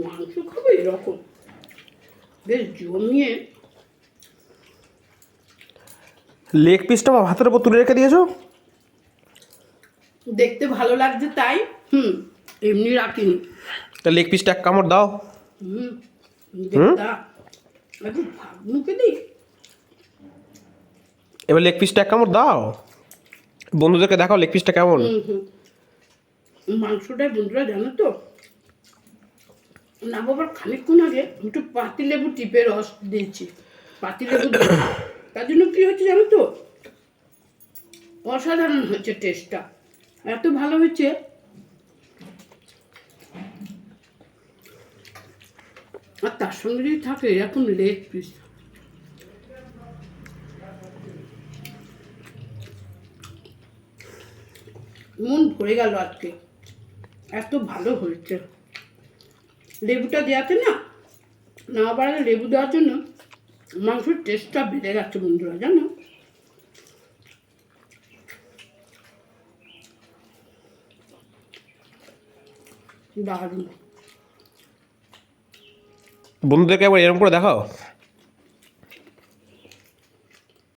মাংস খাবো এরকম বেশ জমিয়ে। লেগ পিসটা আমার ভাতের উপর তুলে রেখে দিয়েছো। দেখতে ভালো লাগছে তাই। এমনি রাখিনি। তা লেগ পিসটা এক কামড় দাও। দেখতা একটু ভাগ মুখে দিই। এবার লেগ পিসটা এক কামড় দাও, বন্ধুদেরকে দেখাও লেগ পিসটা কেমন। মাংসটায় বন্ধুরা জানো তো, না বাবার খানিকক্ষণ আগে একটু পাতিলেবু টিপে রস দিয়েছি। পাতিলেবু তার জন্য কি হচ্ছে জানো তো, অসাধারণ হচ্ছে টেস্টটা, এত ভালো হচ্ছে। আর তার সঙ্গে যদি থাকে এরকম লেগ পিস, মন ভরে গেল আজকে, এত ভালো হয়েছে। লেবুটা দেওয়াতে না, না বাড়ালে লেবু দেওয়ার জন্য মাংসের টেস্টটা বেড়ে গেছে বন্ধুরা, জানো। দারুণ। বন্ধুদেরকে একবার এরকম করে দেখাও।